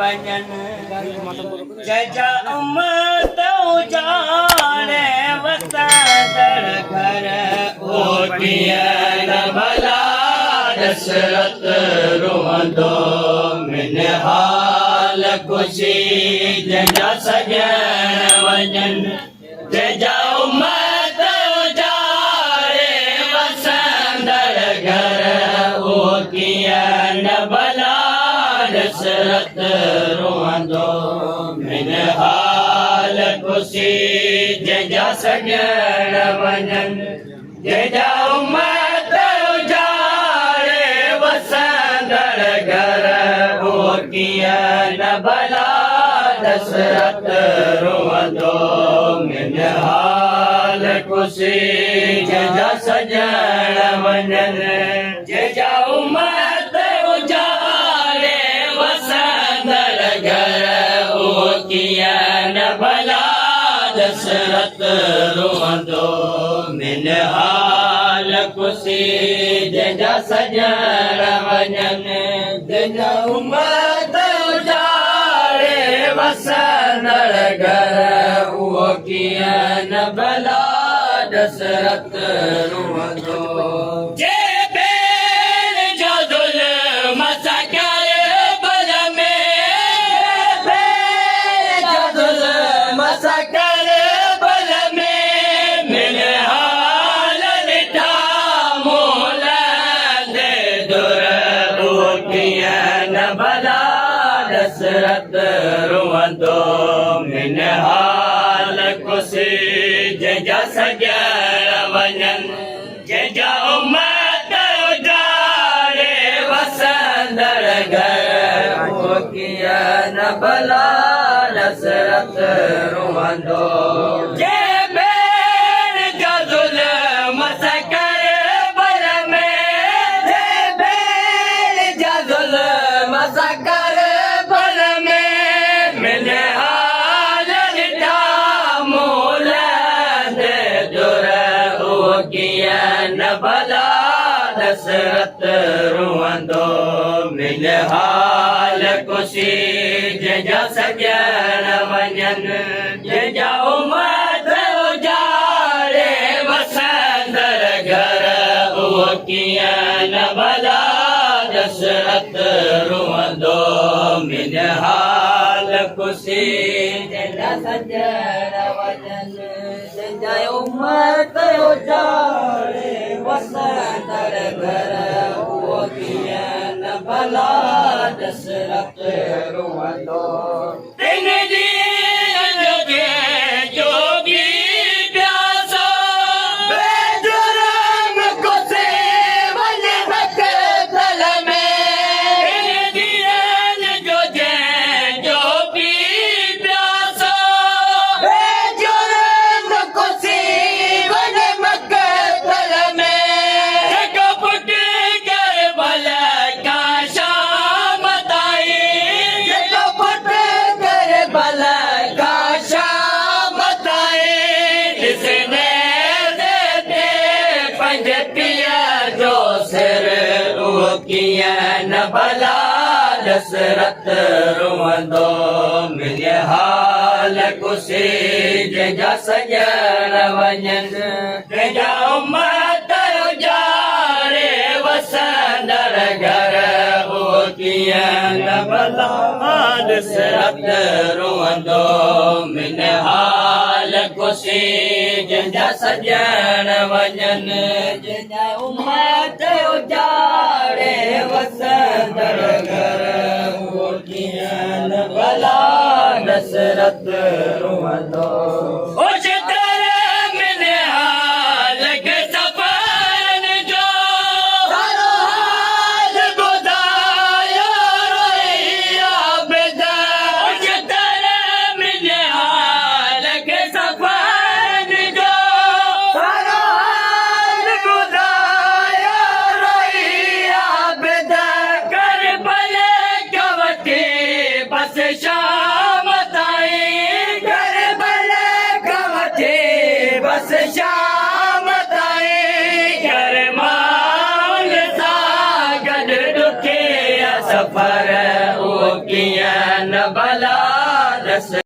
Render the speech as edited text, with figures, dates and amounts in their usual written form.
वञन जजा उम्मत उजाड़े वसादड़ घर ओटियल भला दशरथ रोंदो मिन हाल खुशी जजा सजण वञन जजा उम्मत उजाड़े वसादड़ घर ओटियल भला दशरथ रोंदो मिन हाल खुशी जजा सजण वञन जजा उम्मत उजाड़े वसंदड़ घर ओटियल भला दशरथ रोंदो मिन हाल खुशी जजा सजण वञन जजा उम्मत उजाड़े वसंदड़ घर ओटियल भला दशरथ रोंदो मिन हाल खुशी जजा सजण वञन जजा उम्मत उजाड़े वसंदड़ घर ओटियल भला दशरथ रोंदो जे बेर जो ज़ुल्म सकर बल में बेर जो ज़ुल्म सकर बल में मिन हाल ॾिठा मोल दे दुर ओटियल भला दशरथ रोंदो मिन हाल खुशी जजा सजण वञन जजा उम्मत उजाड़े वसंदड़ घर ओटियल भला दशरथ रोंदो जे बेर जो ज़ुल्म सकर बल में जे बेर जो ज़ुल्म सकर बल में मिन हाल ॾिठा मोल दे दुर ओटियल भला दशरथ रोंदो मिन हाल खुशी जजा सजण वञन जजा उम्मत उजाड़े वसंदड़ घर ओटियल भला दशरथ रोंदो मिन हाल खुशी जजा सजण वञन जजा उम्मत उजाड़े वसंदड़ घर ओटियल भला दशरथ रोंदो तिन ॾींहं जोगे जोगी प्यासो बेजुर्म को सेवन मक़तल में तिन ॾींहं जोगे जोगी प्यासो बेजुर्म को सेवन मक़तल में जेको पुट करबल का शाम ताई जेको पुट करबल का शाम ताई जिसने दे पंज पिया जो सिर ओटियल भला दशरथ रोंदो मिन हाल खुशी जजा सजण वञन जजा उम्मत उजाड़े वसंदड़ घर ओटियल भला दशरथ रोंदो मिन हाल खुशी जजा सजण वञन जजा उम्मत उजाड़े वसंदड़ घर ओटियल भला दशरथ रोंदो ओशतर मिन हाल के सफ़रन जो सारो हाल ॿुधायो रोइया बेदा ओशतर मिन हाल के सफ़रन जो सारो हाल ॿुधायो रोइया बेदा करबल कवठी बस शाम ताईं करबल कवठी बस शाम ताईं कर मांग सा गॾु ॾुखिया सफ़र ओ कीअं ज्ञान भला रस